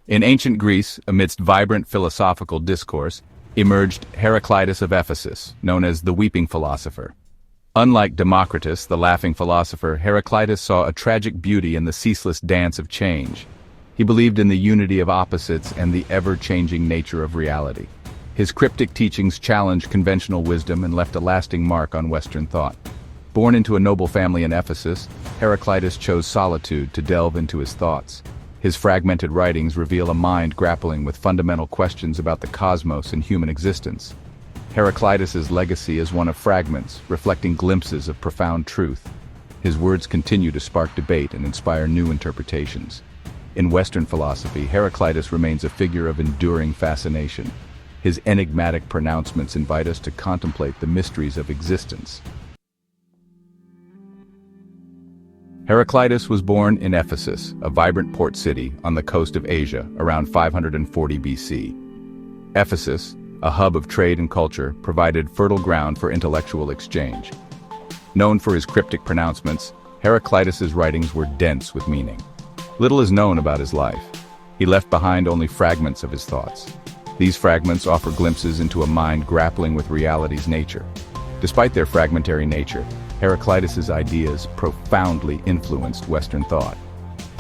In ancient Greece, amidst vibrant philosophical discourse, emerged Heraclitus of Ephesus, known as the Weeping Philosopher. Unlike Democritus, the laughing philosopher, Heraclitus saw a tragic beauty in the ceaseless dance of change. He believed in the unity of opposites and the ever-changing nature of reality. His cryptic teachings challenged conventional wisdom and left a lasting mark on Western thought. Born into a noble family in Ephesus, Heraclitus chose solitude to delve into his thoughts. His fragmented writings reveal a mind grappling with fundamental questions about the cosmos and human existence. Heraclitus's legacy is one of fragments, reflecting glimpses of profound truth. His words continue to spark debate and inspire new interpretations. In Western philosophy, Heraclitus remains a figure of enduring fascination. His enigmatic pronouncements invite us to contemplate the mysteries of existence. Heraclitus was born in Ephesus, a vibrant port city on the coast of Asia, around 540 BC. Ephesus, a hub of trade and culture, provided fertile ground for intellectual exchange. Known for his cryptic pronouncements, Heraclitus's writings were dense with meaning. Little is known about his life. He left behind only fragments of his thoughts. These fragments offer glimpses into a mind grappling with reality's nature. Despite their fragmentary nature, Heraclitus's ideas profoundly influenced Western thought.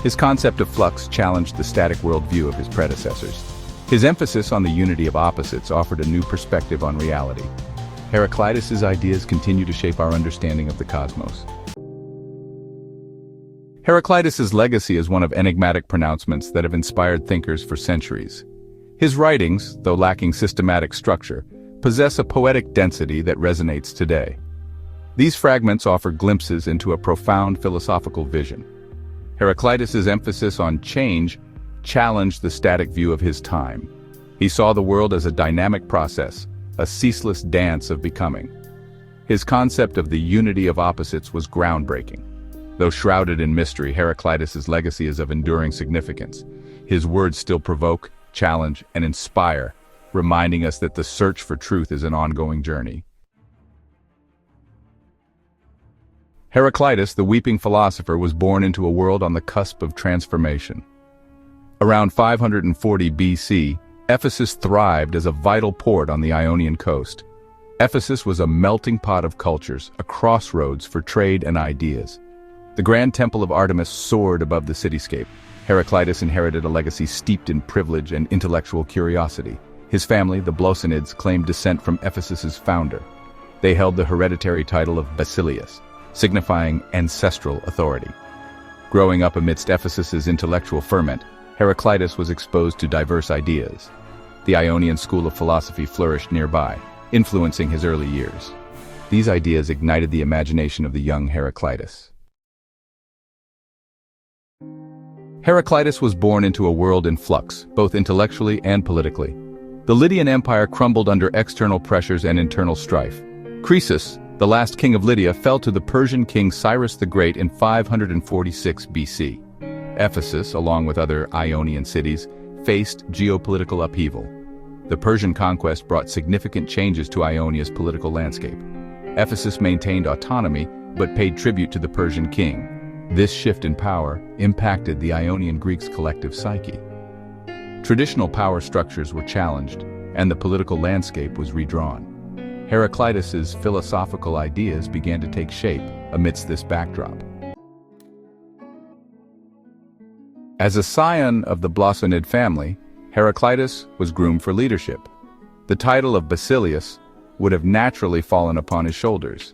His concept of flux challenged the static worldview of his predecessors. His emphasis on the unity of opposites offered a new perspective on reality. Heraclitus's ideas continue to shape our understanding of the cosmos. Heraclitus's legacy is one of enigmatic pronouncements that have inspired thinkers for centuries. His writings, though lacking systematic structure, possess a poetic density that resonates today. These fragments offer glimpses into a profound philosophical vision. Heraclitus's emphasis on change challenged the static view of his time. He saw the world as a dynamic process, a ceaseless dance of becoming. His concept of the unity of opposites was groundbreaking. Though shrouded in mystery, Heraclitus's legacy is of enduring significance. His words still provoke, challenge, and inspire, reminding us that the search for truth is an ongoing journey. Heraclitus, the Weeping Philosopher, was born into a world on the cusp of transformation. Around 540 BC, Ephesus thrived as a vital port on the Ionian coast. Ephesus was a melting pot of cultures, a crossroads for trade and ideas. The grand temple of Artemis soared above the cityscape. Heraclitus inherited a legacy steeped in privilege and intellectual curiosity. His family, the Blossinids, claimed descent from Ephesus's founder. They held the hereditary title of Basileus, signifying ancestral authority. Growing up amidst Ephesus's intellectual ferment, Heraclitus was exposed to diverse ideas. The Ionian school of philosophy flourished nearby, influencing his early years. These ideas ignited the imagination of the young Heraclitus. Heraclitus was born into a world in flux, both intellectually and politically. The Lydian Empire crumbled under external pressures and internal strife. Crixus, the last king of Lydia, fell to the Persian king Cyrus the Great in 546 BC. Ephesus, along with other Ionian cities, faced geopolitical upheaval. The Persian conquest brought significant changes to Ionia's political landscape. Ephesus maintained autonomy, but paid tribute to the Persian king. This shift in power impacted the Ionian Greeks' collective psyche. Traditional power structures were challenged, and the political landscape was redrawn. Heraclitus's philosophical ideas began to take shape amidst this backdrop. As a scion of the Blossinid family, Heraclitus was groomed for leadership. The title of Basileus would have naturally fallen upon his shoulders.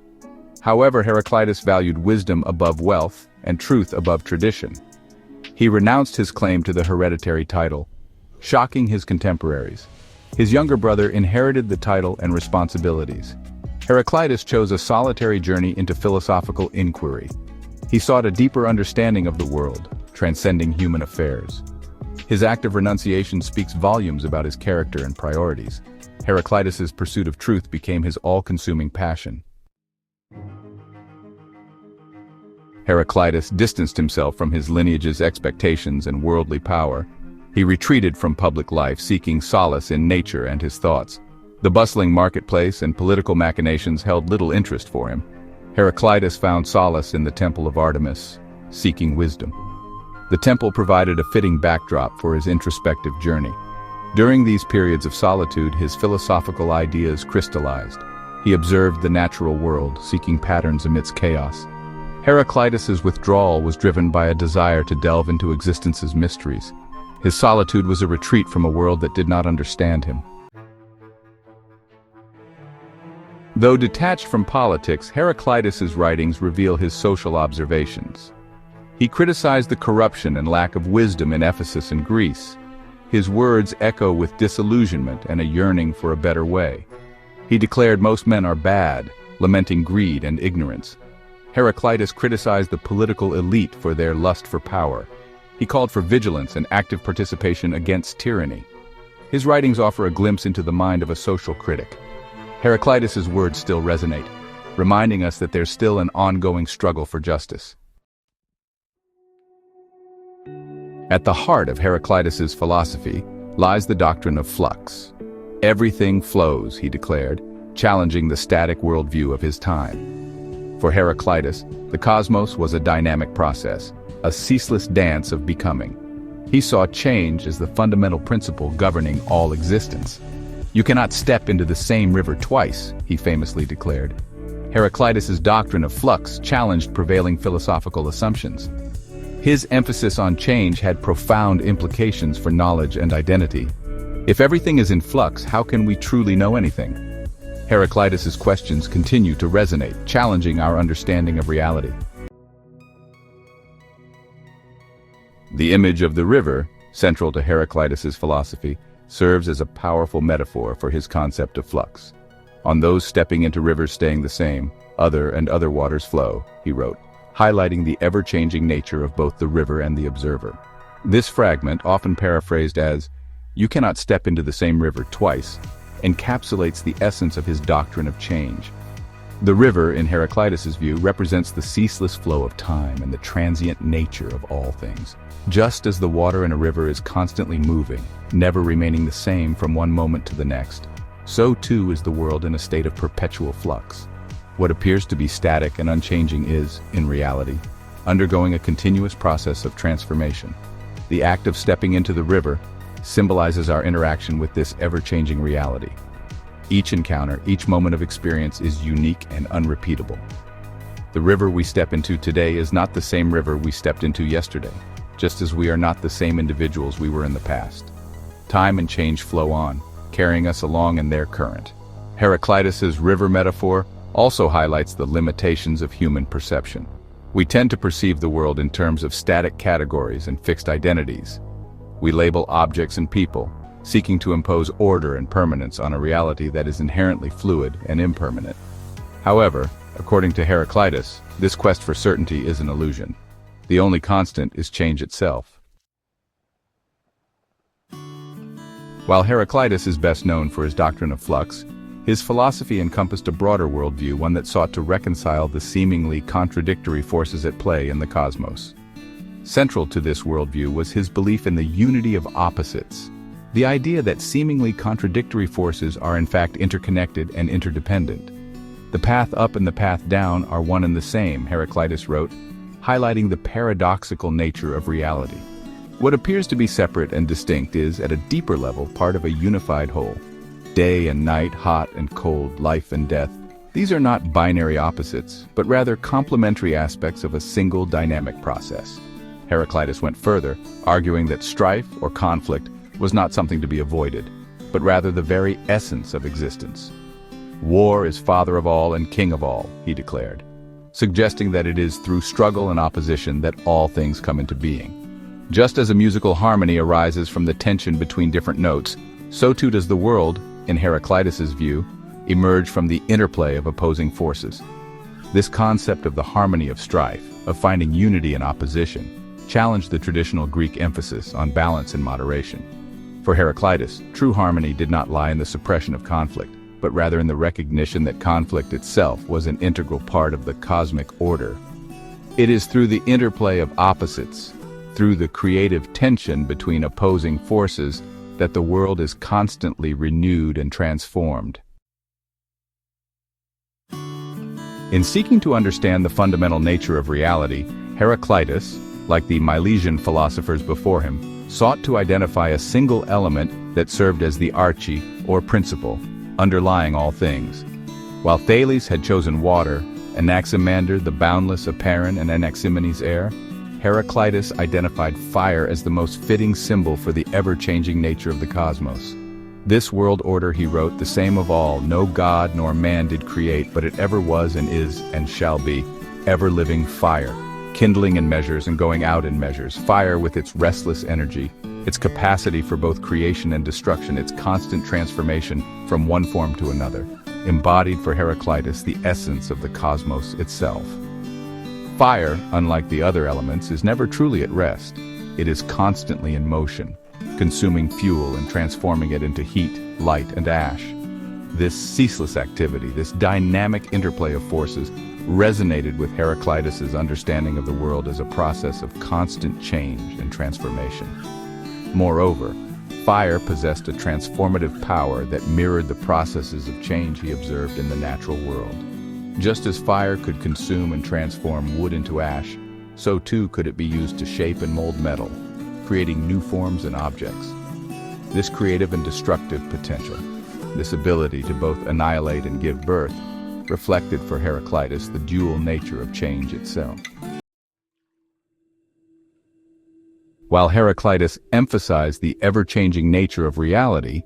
However, Heraclitus valued wisdom above wealth and truth above tradition. He renounced his claim to the hereditary title, shocking his contemporaries. His younger brother inherited the title and responsibilities. Heraclitus chose a solitary journey into philosophical inquiry. He sought a deeper understanding of the world, transcending human affairs. His act of renunciation speaks volumes about his character and priorities. Heraclitus's pursuit of truth became his all-consuming passion. Heraclitus distanced himself from his lineage's expectations and worldly power. He retreated from public life, seeking solace in nature and his thoughts. The bustling marketplace and political machinations held little interest for him. Heraclitus found solace in the temple of Artemis, seeking wisdom. The temple provided a fitting backdrop for his introspective journey. During these periods of solitude, his philosophical ideas crystallized. He observed the natural world, seeking patterns amidst chaos. Heraclitus's withdrawal was driven by a desire to delve into existence's mysteries. His solitude was a retreat from a world that did not understand him. Though detached from politics, Heraclitus's writings reveal his social observations. He criticized the corruption and lack of wisdom in Ephesus and Greece. His words echo with disillusionment and a yearning for a better way. He declared most men are bad, lamenting greed and ignorance. Heraclitus criticized the political elite for their lust for power. He called for vigilance and active participation against tyranny. His writings offer a glimpse into the mind of a social critic. Heraclitus's words still resonate, reminding us that there's still an ongoing struggle for justice. At the heart of Heraclitus's philosophy lies the doctrine of flux. Everything flows, he declared, challenging the static worldview of his time. For Heraclitus, the cosmos was a dynamic process, a ceaseless dance of becoming. He saw change as the fundamental principle governing all existence. You cannot step into the same river twice, he famously declared. Heraclitus's doctrine of flux challenged prevailing philosophical assumptions. His emphasis on change had profound implications for knowledge and identity. If everything is in flux, how can we truly know anything? Heraclitus's questions continue to resonate, challenging our understanding of reality. The image of the river, central to Heraclitus's philosophy, serves as a powerful metaphor for his concept of flux. On those stepping into rivers staying the same, other waters flow, he wrote, highlighting the ever-changing nature of both the river and the observer. This fragment, often paraphrased as, "You cannot step into the same river twice," encapsulates the essence of his doctrine of change. The river, in Heraclitus's view, represents the ceaseless flow of time and the transient nature of all things. Just as the water in a river is constantly moving, never remaining the same from one moment to the next, so too is the world in a state of perpetual flux. What appears to be static and unchanging is, in reality, undergoing a continuous process of transformation. The act of stepping into the river symbolizes our interaction with this ever-changing reality. Each encounter, each moment of experience is unique and unrepeatable. The river we step into today is not the same river we stepped into yesterday, just as we are not the same individuals we were in the past. Time and change flow on, carrying us along in their current. Heraclitus's river metaphor also highlights the limitations of human perception. We tend to perceive the world in terms of static categories and fixed identities. We label objects and people, seeking to impose order and permanence on a reality that is inherently fluid and impermanent. However, according to Heraclitus, this quest for certainty is an illusion. The only constant is change itself. While Heraclitus is best known for his doctrine of flux, his philosophy encompassed a broader worldview, one that sought to reconcile the seemingly contradictory forces at play in the cosmos. Central to this worldview was his belief in the unity of opposites, the idea that seemingly contradictory forces are in fact interconnected and interdependent. The path up and the path down are one and the same, Heraclitus wrote, highlighting the paradoxical nature of reality. What appears to be separate and distinct is, at a deeper level, part of a unified whole. Day and night, hot and cold, life and death. These are not binary opposites, but rather complementary aspects of a single dynamic process. Heraclitus went further, arguing that strife or conflict was not something to be avoided, but rather the very essence of existence. War is father of all and king of all, he declared, suggesting that it is through struggle and opposition that all things come into being. Just as a musical harmony arises from the tension between different notes, so too does the world, in Heraclitus's view, emerge from the interplay of opposing forces. This concept of the harmony of strife, of finding unity in opposition, challenged the traditional Greek emphasis on balance and moderation. For Heraclitus, true harmony did not lie in the suppression of conflict, but rather in the recognition that conflict itself was an integral part of the cosmic order. It is through the interplay of opposites, through the creative tension between opposing forces, that the world is constantly renewed and transformed. In seeking to understand the fundamental nature of reality, Heraclitus, like the Milesian philosophers before him, sought to identify a single element that served as the arche, or principle, underlying all things. While Thales had chosen water, Anaximander the boundless Aperon and Anaximenes' air, Heraclitus identified fire as the most fitting symbol for the ever-changing nature of the cosmos. This world order, he wrote, the same of all, no god nor man did create, but it ever was and is and shall be, ever-living fire, kindling in measures and going out in measures, fire with its restless energy, its capacity for both creation and destruction, its constant transformation from one form to another, embodied for Heraclitus the essence of the cosmos itself. Fire, unlike the other elements, is never truly at rest. It is constantly in motion, consuming fuel and transforming it into heat, light, and ash. This ceaseless activity, this dynamic interplay of forces, resonated with Heraclitus's understanding of the world as a process of constant change and transformation. Moreover, fire possessed a transformative power that mirrored the processes of change he observed in the natural world. Just as fire could consume and transform wood into ash, so too could it be used to shape and mold metal, creating new forms and objects. This creative and destructive potential, this ability to both annihilate and give birth, reflected for Heraclitus the dual nature of change itself. While Heraclitus emphasized the ever-changing nature of reality,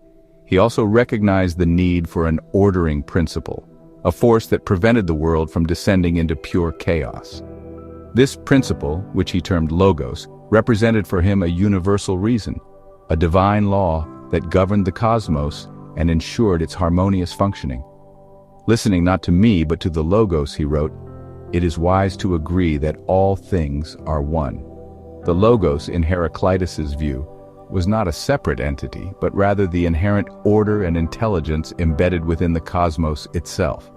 he also recognized the need for an ordering principle, a force that prevented the world from descending into pure chaos. This principle, which he termed logos, represented for him a universal reason, a divine law that governed the cosmos and ensured its harmonious functioning. Listening not to me but to the logos, he wrote, "It is wise to agree that all things are one." The logos, in Heraclitus's view, was not a separate entity, but rather the inherent order and intelligence embedded within the cosmos itself.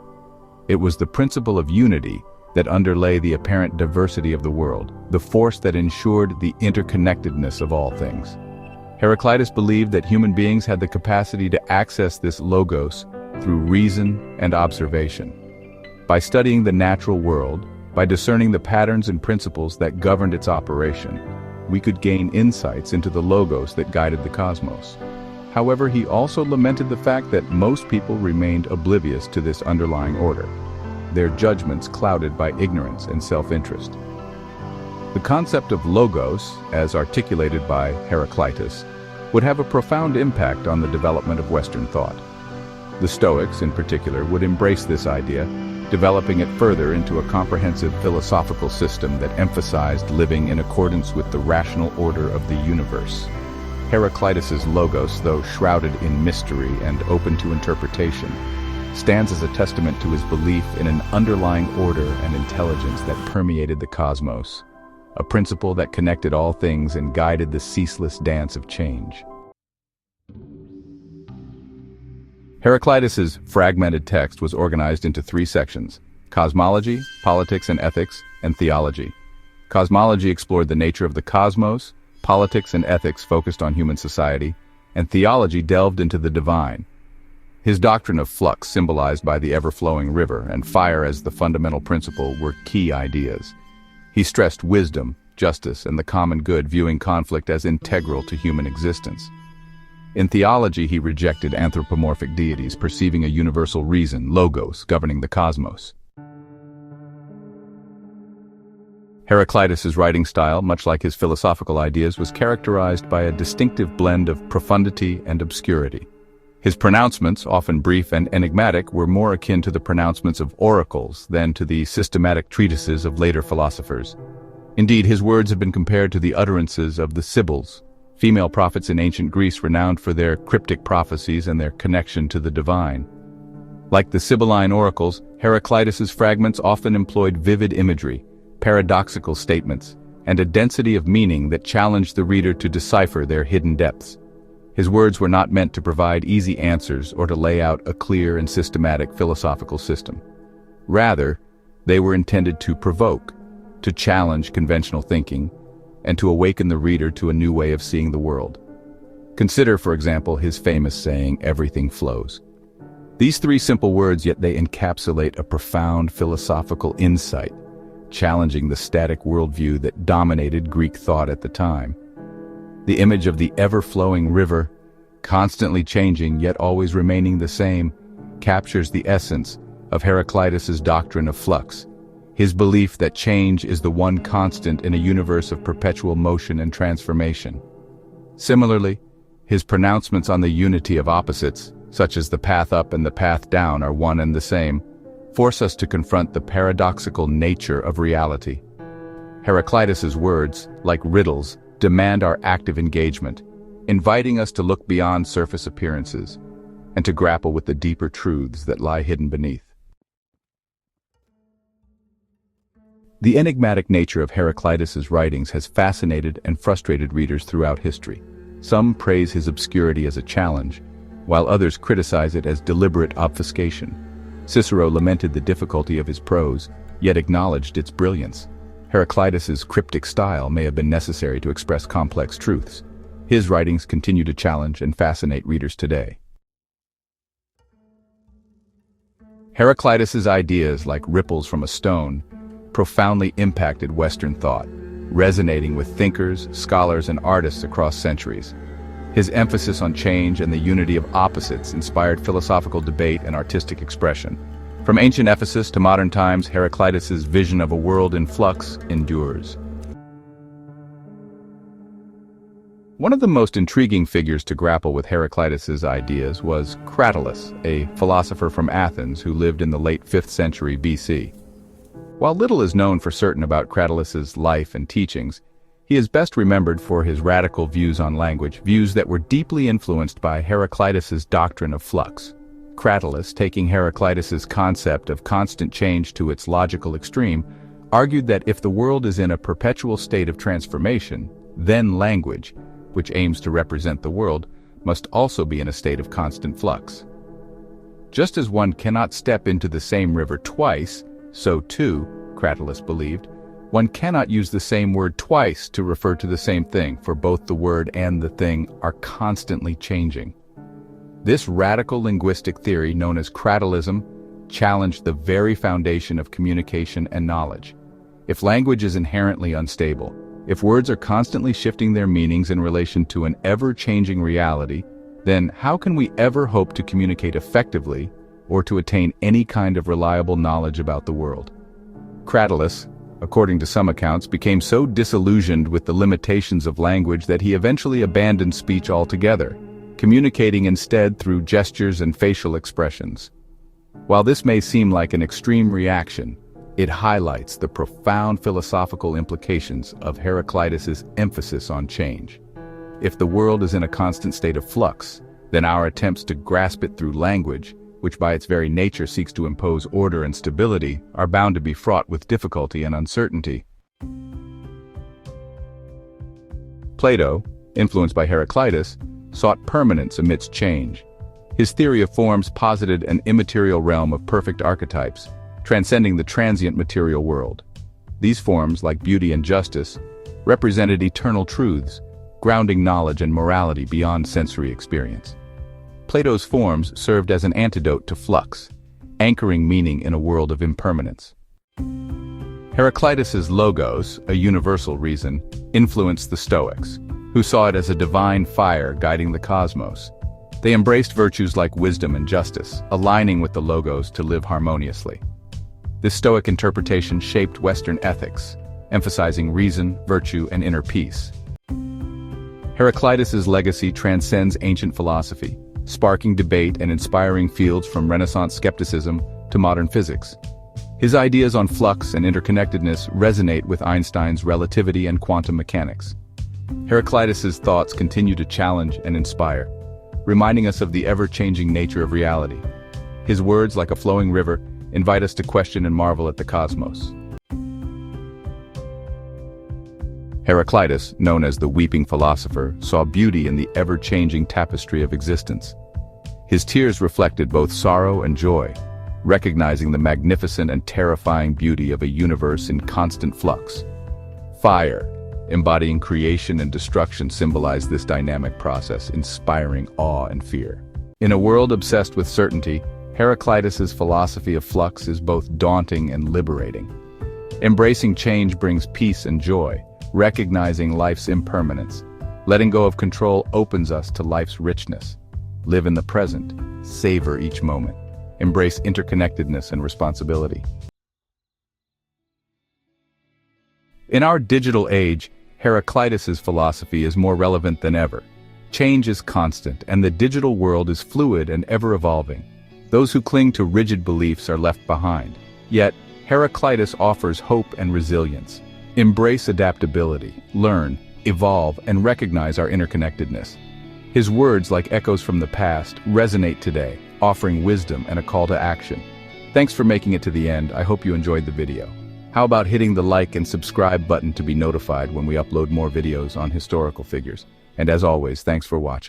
It was the principle of unity that underlay the apparent diversity of the world, the force that ensured the interconnectedness of all things. Heraclitus believed that human beings had the capacity to access this logos through reason and observation. By studying the natural world, by discerning the patterns and principles that governed its operation, we could gain insights into the logos that guided the cosmos. However, he also lamented the fact that most people remained oblivious to this underlying order, their judgments clouded by ignorance and self-interest. The concept of logos, as articulated by Heraclitus, would have a profound impact on the development of Western thought. The Stoics, in particular, would embrace this idea, developing it further into a comprehensive philosophical system that emphasized living in accordance with the rational order of the universe. Heraclitus's logos, though shrouded in mystery and open to interpretation, stands as a testament to his belief in an underlying order and intelligence that permeated the cosmos, a principle that connected all things and guided the ceaseless dance of change. Heraclitus's fragmented text was organized into three sections: cosmology, politics and ethics, and theology. Cosmology explored the nature of the cosmos, politics and ethics focused on human society, and theology delved into the divine. His doctrine of flux, symbolized by the ever-flowing river, and fire as the fundamental principle, were key ideas. He stressed wisdom, justice, and the common good, viewing conflict as integral to human existence. In theology, he rejected anthropomorphic deities, perceiving a universal reason, logos, governing the cosmos. Heraclitus's writing style, much like his philosophical ideas, was characterized by a distinctive blend of profundity and obscurity. His pronouncements, often brief and enigmatic, were more akin to the pronouncements of oracles than to the systematic treatises of later philosophers. Indeed, his words have been compared to the utterances of the Sibyls, female prophets in ancient Greece renowned for their cryptic prophecies and their connection to the divine. Like the Sibylline oracles, Heraclitus's fragments often employed vivid imagery, paradoxical statements, and a density of meaning that challenged the reader to decipher their hidden depths. His words were not meant to provide easy answers or to lay out a clear and systematic philosophical system. Rather, they were intended to provoke, to challenge conventional thinking, and to awaken the reader to a new way of seeing the world. Consider, for example, his famous saying, "Everything flows." These three simple words, yet they encapsulate a profound philosophical insight, challenging the static worldview that dominated Greek thought at the time. The image of the ever-flowing river, constantly changing yet always remaining the same, captures the essence of Heraclitus's doctrine of flux, his belief that change is the one constant in a universe of perpetual motion and transformation. Similarly, his pronouncements on the unity of opposites, such as the path up and the path down are one and the same, force us to confront the paradoxical nature of reality. Heraclitus's words, like riddles, demand our active engagement, inviting us to look beyond surface appearances and to grapple with the deeper truths that lie hidden beneath. The enigmatic nature of Heraclitus's writings has fascinated and frustrated readers throughout history. Some praise his obscurity as a challenge, while others criticize it as deliberate obfuscation. Cicero lamented the difficulty of his prose, yet acknowledged its brilliance. Heraclitus's cryptic style may have been necessary to express complex truths. His writings continue to challenge and fascinate readers today. Heraclitus's ideas, like ripples from a stone, profoundly impacted Western thought, resonating with thinkers, scholars, and artists across centuries. His emphasis on change and the unity of opposites inspired philosophical debate and artistic expression. From ancient Ephesus to modern times, Heraclitus's vision of a world in flux endures. One of the most intriguing figures to grapple with Heraclitus's ideas was Cratylus, a philosopher from Athens who lived in the late 5th century BC. While little is known for certain about Cratylus's life and teachings, he is best remembered for his radical views on language, views that were deeply influenced by Heraclitus's doctrine of flux. Cratylus, taking Heraclitus's concept of constant change to its logical extreme, argued that if the world is in a perpetual state of transformation, then language, which aims to represent the world, must also be in a state of constant flux. Just as one cannot step into the same river twice, so too, Cratylus believed, one cannot use the same word twice to refer to the same thing, for both the word and the thing are constantly changing. This radical linguistic theory, known as Cratylism, challenged the very foundation of communication and knowledge. If language is inherently unstable, if words are constantly shifting their meanings in relation to an ever-changing reality, then how can we ever hope to communicate effectively or to attain any kind of reliable knowledge about the world? Cratylus, according to some accounts, became so disillusioned with the limitations of language that he eventually abandoned speech altogether, communicating instead through gestures and facial expressions. While this may seem like an extreme reaction, it highlights the profound philosophical implications of Heraclitus's emphasis on change. If the world is in a constant state of flux, then our attempts to grasp it through language, which by its very nature seeks to impose order and stability, are bound to be fraught with difficulty and uncertainty. Plato, influenced by Heraclitus, sought permanence amidst change. His theory of forms posited an immaterial realm of perfect archetypes, transcending the transient material world. These forms, like beauty and justice, represented eternal truths, grounding knowledge and morality beyond sensory experience. Plato's forms served as an antidote to flux, anchoring meaning in a world of impermanence. Heraclitus's logos, a universal reason, influenced the Stoics, who saw it as a divine fire guiding the cosmos. They embraced virtues like wisdom and justice, aligning with the logos to live harmoniously. This Stoic interpretation shaped Western ethics, emphasizing reason, virtue, and inner peace. Heraclitus's legacy transcends ancient philosophy, sparking debate and inspiring fields from Renaissance skepticism to modern physics. His ideas on flux and interconnectedness resonate with Einstein's relativity and quantum mechanics. Heraclitus's thoughts continue to challenge and inspire, reminding us of the ever-changing nature of reality. His words, like a flowing river, invite us to question and marvel at the cosmos. Heraclitus, known as the Weeping Philosopher, saw beauty in the ever-changing tapestry of existence. His tears reflected both sorrow and joy, recognizing the magnificent and terrifying beauty of a universe in constant flux. Fire, embodying creation and destruction, symbolized this dynamic process, inspiring awe and fear. In a world obsessed with certainty, Heraclitus's philosophy of flux is both daunting and liberating. Embracing change brings peace and joy, recognizing life's impermanence. Letting go of control opens us to life's richness. Live in the present, savor each moment. Embrace interconnectedness and responsibility. In our digital age, Heraclitus's philosophy is more relevant than ever. Change is constant, and the digital world is fluid and ever-evolving. Those who cling to rigid beliefs are left behind. Yet, Heraclitus offers hope and resilience. Embrace adaptability, learn, evolve, and recognize our interconnectedness. His words, like echoes from the past, resonate today, offering wisdom and a call to action. Thanks for making it to the end. I hope you enjoyed the video. How about hitting the like and subscribe button to be notified when we upload more videos on historical figures? And as always, thanks for watching.